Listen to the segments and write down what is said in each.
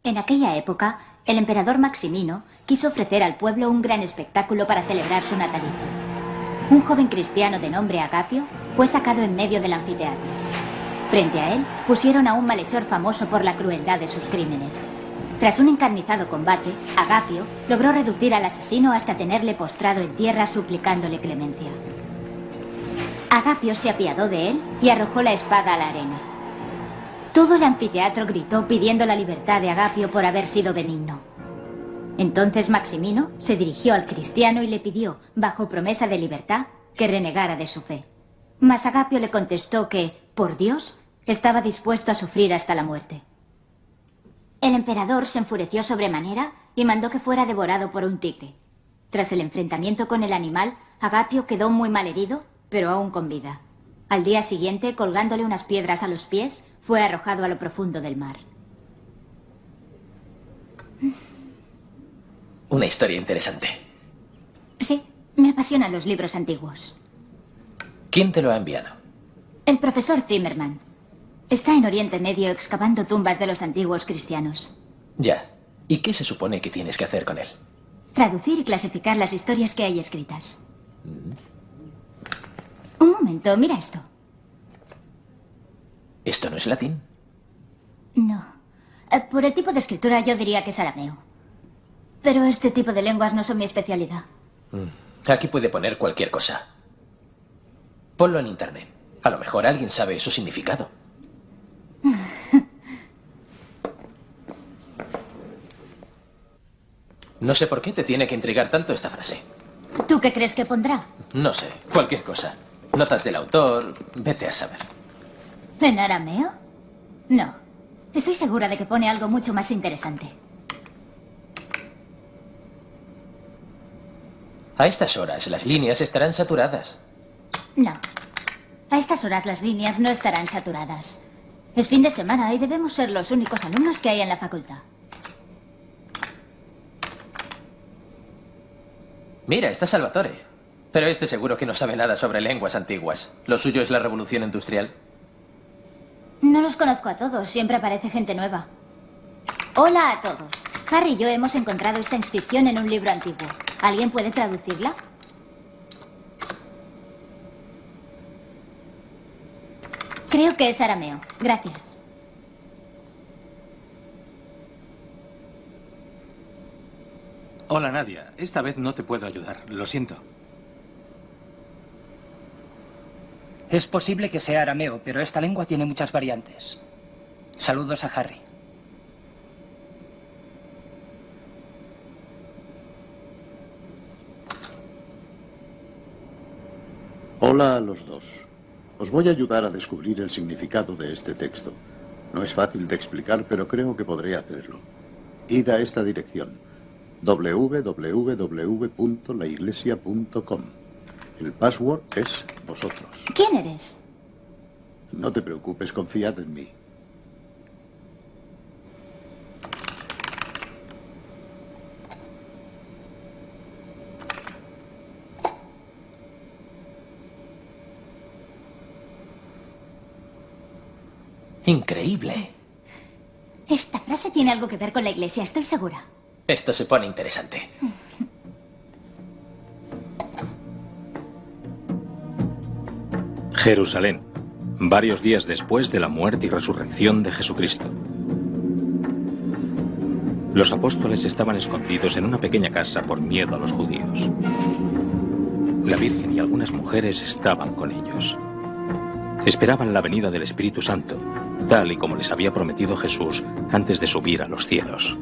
En aquella época, el emperador Maximino quiso ofrecer al pueblo un gran espectáculo para celebrar su natalicio. Un joven cristiano de nombre Agapio fue sacado en medio del anfiteatro. Frente a él pusieron a un malhechor famoso por la crueldad de sus crímenes. Tras un encarnizado combate, Agapio logró reducir al asesino hasta tenerle postrado en tierra suplicándole clemencia. Agapio se apiadó de él y arrojó la espada a la arena. Todo el anfiteatro gritó pidiendo la libertad de Agapio por haber sido benigno. Entonces Maximino se dirigió al cristiano y le pidió, bajo promesa de libertad, que renegara de su fe. Mas Agapio le contestó que, por Dios, estaba dispuesto a sufrir hasta la muerte. El emperador se enfureció sobremanera y mandó que fuera devorado por un tigre. Tras el enfrentamiento con el animal, Agapio quedó muy mal herido, pero aún con vida. Al día siguiente, colgándole unas piedras a los pies, fue arrojado a lo profundo del mar. Una historia interesante. Sí, me apasionan los libros antiguos. ¿Quién te lo ha enviado? El profesor Zimmerman. Está en Oriente Medio excavando tumbas de los antiguos cristianos. Ya. ¿Y qué se supone que tienes que hacer con él? Traducir y clasificar las historias que hay escritas. Un momento, mira esto. ¿Esto no es latín? No. Por el tipo de escritura yo diría que es arameo. Pero este tipo de lenguas no son mi especialidad. Aquí puede poner cualquier cosa. Ponlo en internet. A lo mejor alguien sabe su significado. No sé por qué te tiene que intrigar tanto esta frase. ¿Tú qué crees que pondrá? No sé, cualquier cosa. Notas del autor, vete a saber. ¿En arameo? No. Estoy segura de que pone algo mucho más interesante. A estas horas las líneas estarán saturadas. No. A estas horas las líneas no estarán saturadas. Es fin de semana y debemos ser los únicos alumnos que hay en la facultad. Mira, está Salvatore. Pero este seguro que no sabe nada sobre lenguas antiguas. Lo suyo es la revolución industrial. No los conozco a todos, siempre aparece gente nueva. Hola a todos. Harry y yo hemos encontrado esta inscripción en un libro antiguo. ¿Alguien puede traducirla? Creo que es arameo. Gracias. Hola, Nadia. Esta vez no te puedo ayudar. Lo siento. Es posible que sea arameo, pero esta lengua tiene muchas variantes. Saludos a Harry. Hola a los dos. Os voy a ayudar a descubrir el significado de este texto. No es fácil de explicar, pero creo que podré hacerlo. Id a esta dirección: www.laiglesia.com. El password es vosotros. ¿Quién eres? No te preocupes, confiad en mí. Increíble. Esta frase tiene algo que ver con la iglesia, estoy segura. Esto se pone interesante. Jerusalén, varios días después de la muerte y resurrección de Jesucristo. Los apóstoles estaban escondidos en una pequeña casa por miedo a los judíos. La Virgen y algunas mujeres estaban con ellos. Esperaban la venida del Espíritu Santo, tal y como les había prometido Jesús antes de subir a los cielos.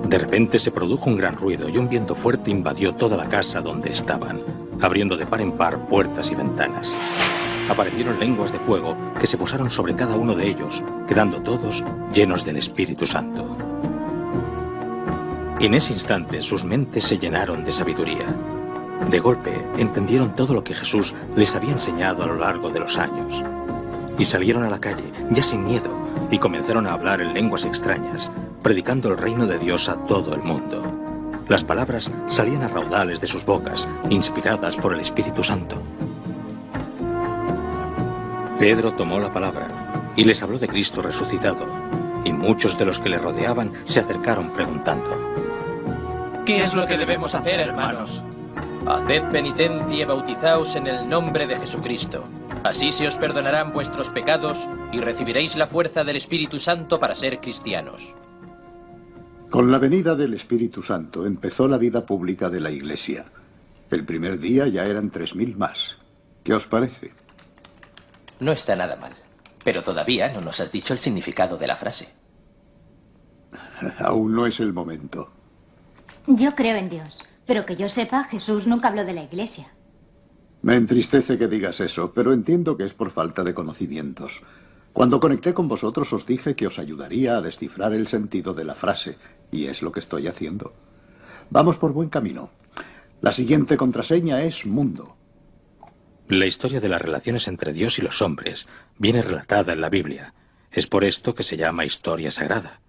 De repente se produjo un gran ruido y un viento fuerte invadió toda la casa donde estaban, abriendo de par en par puertas y ventanas. Aparecieron lenguas de fuego que se posaron sobre cada uno de ellos, quedando todos llenos del Espíritu Santo. En ese instante sus mentes se llenaron de sabiduría. De golpe entendieron todo lo que Jesús les había enseñado a lo largo de los años. Y salieron a la calle, ya sin miedo, y comenzaron a hablar en lenguas extrañas, predicando el reino de Dios a todo el mundo. Las palabras salían a raudales de sus bocas, inspiradas por el Espíritu Santo. Pedro tomó la palabra y les habló de Cristo resucitado, y muchos muchos de los que le rodeaban se acercaron preguntando: ¿qué es lo que debemos hacer, hermanos? Haced penitencia y bautizaos en el nombre de Jesucristo. Así se os perdonarán vuestros pecados y recibiréis la fuerza del Espíritu Santo para ser cristianos. Con la venida del Espíritu Santo empezó la vida pública de la Iglesia. El primer día ya eran 3000 más. ¿Qué os parece? No está nada mal, pero todavía no nos has dicho el significado de la frase. Aún no es el momento. Yo creo en Dios, pero que yo sepa, Jesús nunca habló de la Iglesia. Me entristece que digas eso, pero entiendo que es por falta de conocimientos. Cuando conecté con vosotros os dije que os ayudaría a descifrar el sentido de la frase, y es lo que estoy haciendo. Vamos por buen camino. La siguiente contraseña es mundo. La historia de las relaciones entre Dios y los hombres viene relatada en la Biblia. Es por esto que se llama historia sagrada.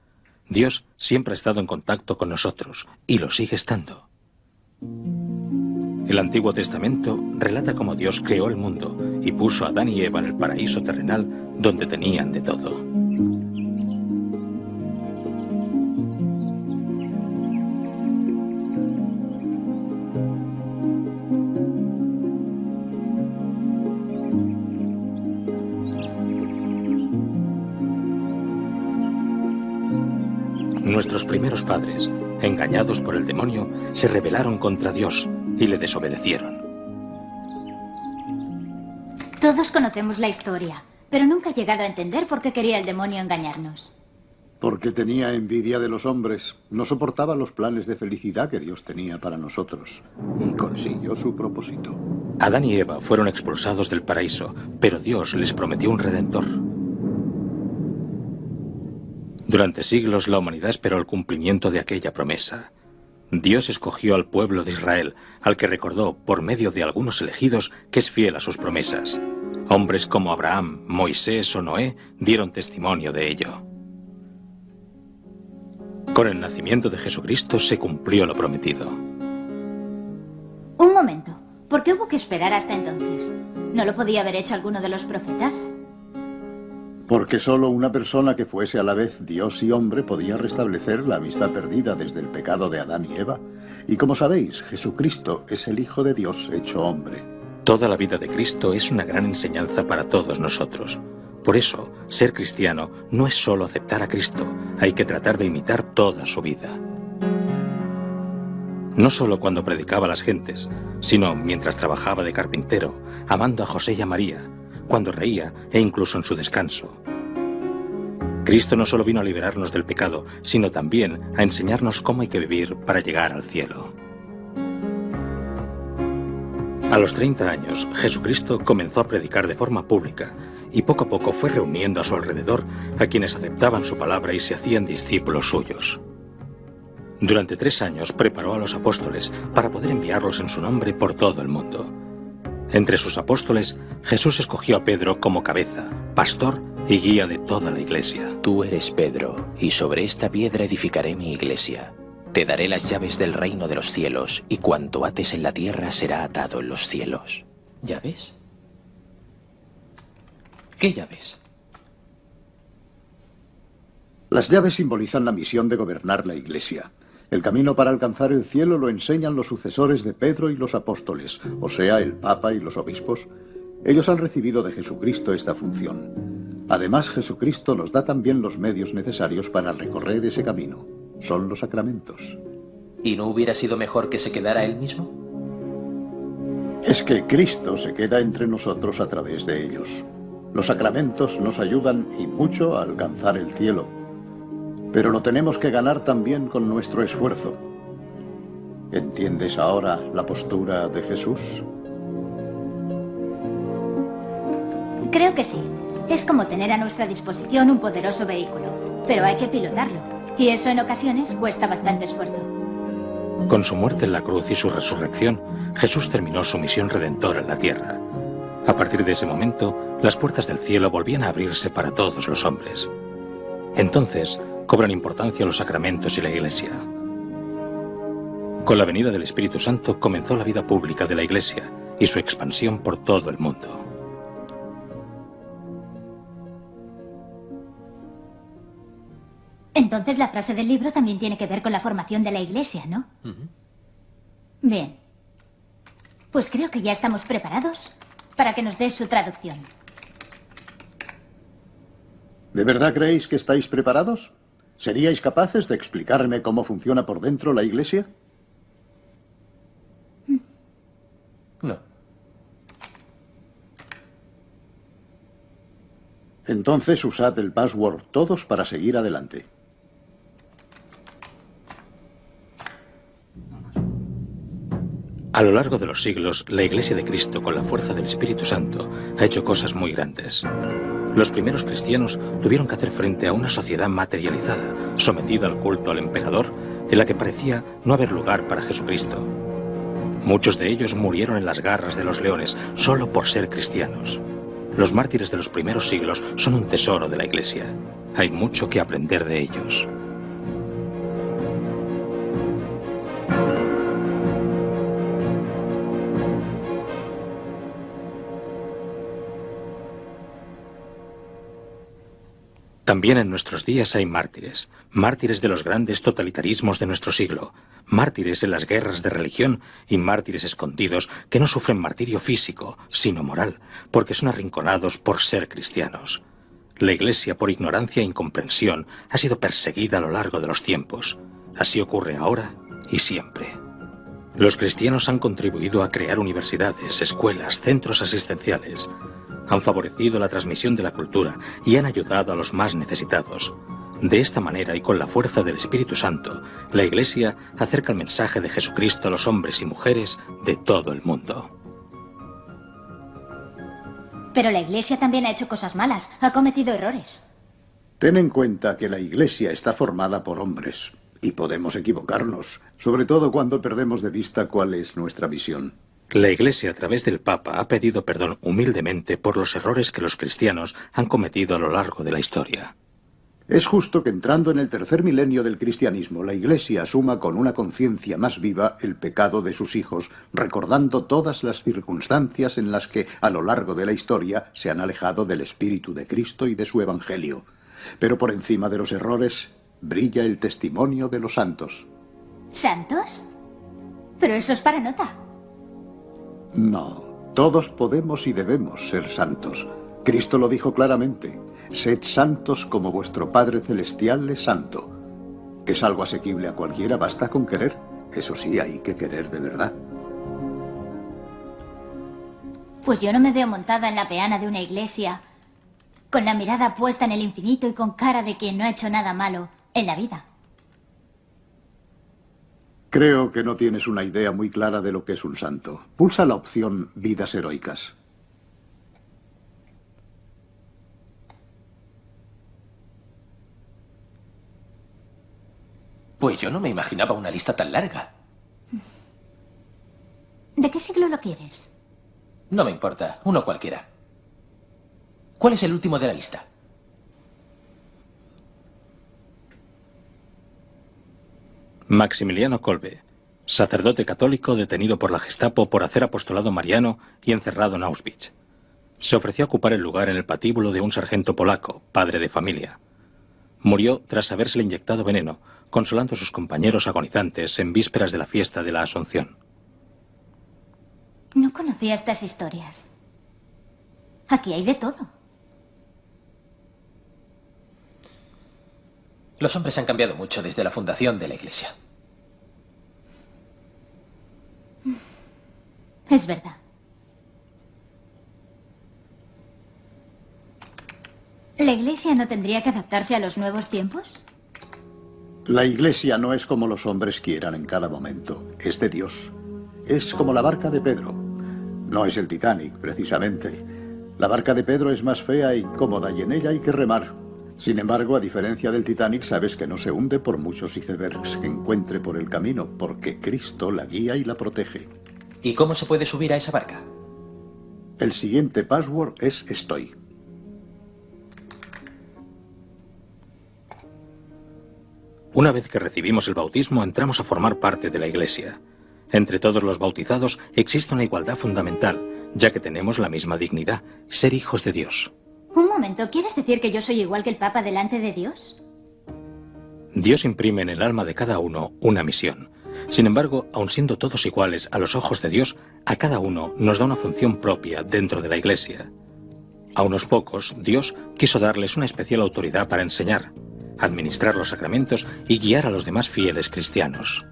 Dios siempre ha estado en contacto con nosotros, y lo sigue estando. El Antiguo Testamento relata cómo Dios creó el mundo y puso a Adán y Eva en el paraíso terrenal donde tenían de todo. Nuestros primeros padres, engañados por el demonio, se rebelaron contra Dios y le desobedecieron. Todos conocemos la historia, pero nunca he llegado a entender por qué quería el demonio engañarnos. Porque tenía envidia de los hombres. No soportaba los planes de felicidad que Dios tenía para nosotros. Y consiguió su propósito. Adán y Eva fueron expulsados del paraíso, pero Dios les prometió un redentor. Durante siglos la humanidad esperó el cumplimiento de aquella promesa. Dios escogió al pueblo de Israel, al que recordó, por medio de algunos elegidos, que es fiel a sus promesas. Hombres como Abraham, Moisés o Noé dieron testimonio de ello. Con el nacimiento de Jesucristo se cumplió lo prometido. Un momento. ¿Por qué hubo que esperar hasta entonces? ¿No lo podía haber hecho alguno de los profetas? Porque solo una persona que fuese a la vez Dios y hombre podía restablecer la amistad perdida desde el pecado de Adán y Eva. Y como sabéis, Jesucristo es el Hijo de Dios hecho hombre. Toda la vida de Cristo es una gran enseñanza para todos nosotros. Por eso, ser cristiano no es solo aceptar a Cristo, hay que tratar de imitar toda su vida. No solo cuando predicaba a las gentes, sino mientras trabajaba de carpintero, amando a José y a María, cuando reía e incluso en su descanso. Cristo no solo vino a liberarnos del pecado, sino también a enseñarnos cómo hay que vivir para llegar al cielo. A los 30 años, Jesucristo comenzó a predicar de forma pública y poco a poco fue reuniendo a su alrededor a quienes aceptaban su palabra y se hacían discípulos suyos. Durante 3 años preparó a los apóstoles para poder enviarlos en su nombre por todo el mundo. Entre sus apóstoles, Jesús escogió a Pedro como cabeza, pastor y guía de toda la iglesia. Tú eres Pedro, y sobre esta piedra edificaré mi iglesia. Te daré las llaves del reino de los cielos, y cuanto ates en la tierra será atado en los cielos. ¿Llaves? ¿Qué llaves? Las llaves simbolizan la misión de gobernar la iglesia. El camino para alcanzar el cielo lo enseñan los sucesores de Pedro y los apóstoles, o sea, el Papa y los obispos. Ellos han recibido de Jesucristo esta función. Además, Jesucristo nos da también los medios necesarios para recorrer ese camino. Son los sacramentos. ¿Y no hubiera sido mejor que se quedara él mismo? Es que Cristo se queda entre nosotros a través de ellos. Los sacramentos nos ayudan y mucho a alcanzar el cielo. Pero lo tenemos que ganar también con nuestro esfuerzo. ¿Entiendes ahora la postura de Jesús? Creo que sí. Es como tener a nuestra disposición un poderoso vehículo, pero hay que pilotarlo. Y eso en ocasiones cuesta bastante esfuerzo. Con su muerte en la cruz y su resurrección, Jesús terminó su misión redentora en la tierra. A partir de ese momento, las puertas del cielo volvían a abrirse para todos los hombres. Entonces, cobran importancia los sacramentos y la Iglesia. Con la venida del Espíritu Santo comenzó la vida pública de la Iglesia y su expansión por todo el mundo. Entonces la frase del libro también tiene que ver con la formación de la Iglesia, ¿no? Bien. Pues creo que ya estamos preparados para que nos des su traducción. ¿De verdad creéis que estáis preparados? ¿Seríais capaces de explicarme cómo funciona por dentro la Iglesia? No. Entonces usad el password todos para seguir adelante. A lo largo de los siglos, la Iglesia de Cristo, con la fuerza del Espíritu Santo, ha hecho cosas muy grandes. Los primeros cristianos tuvieron que hacer frente a una sociedad materializada, sometida al culto al emperador, en la que parecía no haber lugar para Jesucristo. Muchos de ellos murieron en las garras de los leones solo por ser cristianos. Los mártires de los primeros siglos son un tesoro de la Iglesia. Hay mucho que aprender de ellos. También en nuestros días hay mártires, mártires de los grandes totalitarismos de nuestro siglo, mártires en las guerras de religión y mártires escondidos que no sufren martirio físico, sino moral, porque son arrinconados por ser cristianos. La Iglesia, por ignorancia e incomprensión, ha sido perseguida a lo largo de los tiempos. Así ocurre ahora y siempre. Los cristianos han contribuido a crear universidades, escuelas, centros asistenciales. Han favorecido la transmisión de la cultura y han ayudado a los más necesitados. De esta manera y con la fuerza del Espíritu Santo, la Iglesia acerca el mensaje de Jesucristo a los hombres y mujeres de todo el mundo. Pero la Iglesia también ha hecho cosas malas, ha cometido errores. Ten en cuenta que la Iglesia está formada por hombres y podemos equivocarnos, sobre todo cuando perdemos de vista cuál es nuestra visión. La Iglesia, a través del Papa, ha pedido perdón humildemente por los errores que los cristianos han cometido a lo largo de la historia. Es justo que entrando en el tercer milenio del cristianismo, la Iglesia asuma con una conciencia más viva el pecado de sus hijos, recordando todas las circunstancias en las que, a lo largo de la historia, se han alejado del Espíritu de Cristo y de su Evangelio. Pero por encima de los errores, brilla el testimonio de los santos. ¿Santos? Pero eso es para nota. No, todos podemos y debemos ser santos. Cristo lo dijo claramente: sed santos como vuestro Padre Celestial es santo. Es algo asequible a cualquiera, basta con querer. Eso sí, hay que querer de verdad. Pues yo no me veo montada en la peana de una iglesia, con la mirada puesta en el infinito y con cara de quien no ha hecho nada malo en la vida. Creo que no tienes una idea muy clara de lo que es un santo. Pulsa la opción vidas heroicas. Pues yo no me imaginaba una lista tan larga. ¿De qué siglo lo quieres? No me importa, uno cualquiera. ¿Cuál es el último de la lista? Maximiliano Kolbe, sacerdote católico detenido por la Gestapo por hacer apostolado mariano y encerrado en Auschwitz. Se ofreció a ocupar el lugar en el patíbulo de un sargento polaco, padre de familia. Murió tras habérsele inyectado veneno, consolando a sus compañeros agonizantes en vísperas de la fiesta de la Asunción. No conocía estas historias. Aquí hay de todo. Los hombres han cambiado mucho desde la fundación de la Iglesia. Es verdad. ¿La Iglesia no tendría que adaptarse a los nuevos tiempos? La Iglesia no es como los hombres quieran en cada momento. Es de Dios. Es como la barca de Pedro. No es el Titanic, precisamente. La barca de Pedro es más fea e incómoda y en ella hay que remar. Sin embargo, a diferencia del Titanic, sabes que no se hunde por muchos icebergs que encuentre por el camino, porque Cristo la guía y la protege. ¿Y cómo se puede subir a esa barca? El siguiente password es estoy. Una vez que recibimos el bautismo, entramos a formar parte de la Iglesia. Entre todos los bautizados existe una igualdad fundamental, ya que tenemos la misma dignidad, ser hijos de Dios. Un momento, ¿quieres decir que yo soy igual que el Papa delante de Dios? Dios imprime en el alma de cada uno una misión. Sin embargo, aun siendo todos iguales a los ojos de Dios, a cada uno nos da una función propia dentro de la Iglesia. A unos pocos, Dios quiso darles una especial autoridad para enseñar, administrar los sacramentos y guiar a los demás fieles cristianos.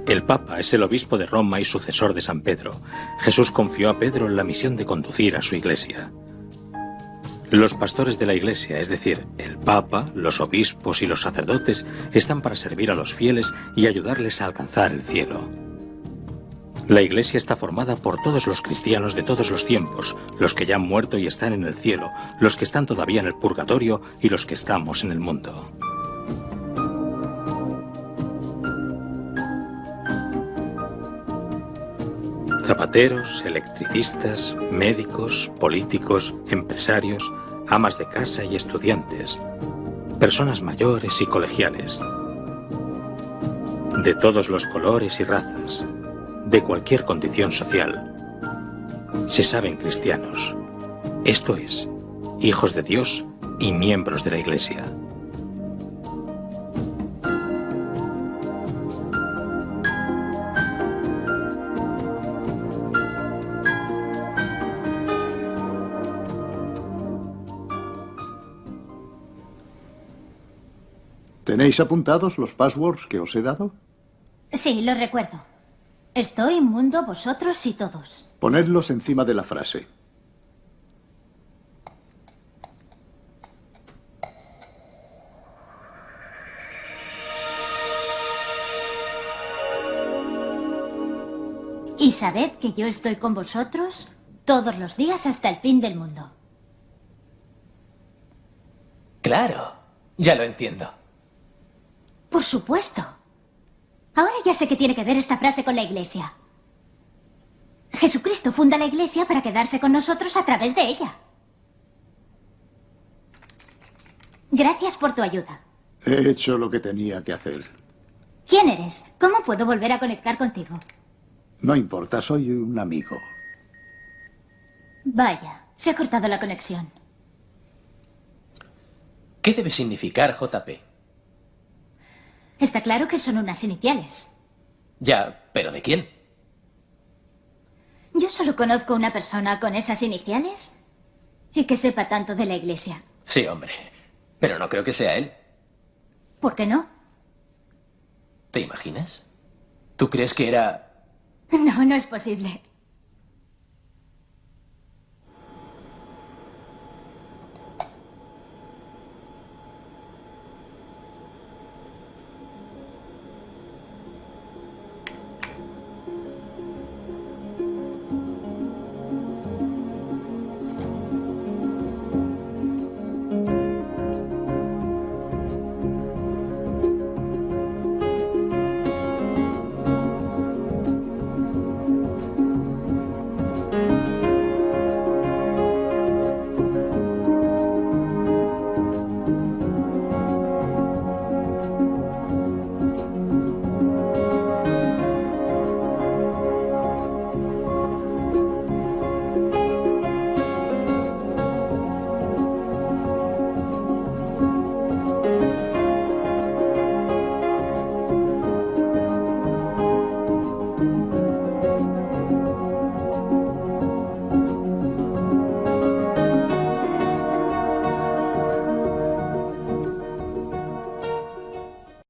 El Papa es el obispo de Roma y sucesor de San Pedro. Jesús confió a Pedro la misión de conducir a su Iglesia. Los pastores de la Iglesia, es decir, el Papa, los obispos y los sacerdotes, están para servir a los fieles y ayudarles a alcanzar el cielo. La Iglesia está formada por todos los cristianos de todos los tiempos, los que ya han muerto y están en el cielo, los que están todavía en el purgatorio y los que estamos en el mundo. Zapateros, electricistas, médicos, políticos, empresarios, amas de casa y estudiantes, personas mayores y colegiales, de todos los colores y razas, de cualquier condición social. Se saben cristianos, esto es, hijos de Dios y miembros de la Iglesia. ¿Tenéis apuntados los passwords que os he dado? Sí, lo recuerdo. Estoy, mundo, vosotros y todos. Ponedlos encima de la frase. Y sabed que yo estoy con vosotros todos los días hasta el fin del mundo. Claro, ya lo entiendo. Por supuesto. Ahora ya sé qué tiene que ver esta frase con la Iglesia. Jesucristo funda la Iglesia para quedarse con nosotros a través de ella. Gracias por tu ayuda. He hecho lo que tenía que hacer. ¿Quién eres? ¿Cómo puedo volver a conectar contigo? No importa, soy un amigo. Vaya, se ha cortado la conexión. ¿Qué debe significar JP? Está claro que son unas iniciales. Ya, ¿pero de quién? Yo solo conozco una persona con esas iniciales y que sepa tanto de la Iglesia. Sí, hombre. Pero no creo que sea él. ¿Por qué no? ¿Te imaginas? ¿Tú crees que era...? No, no es posible.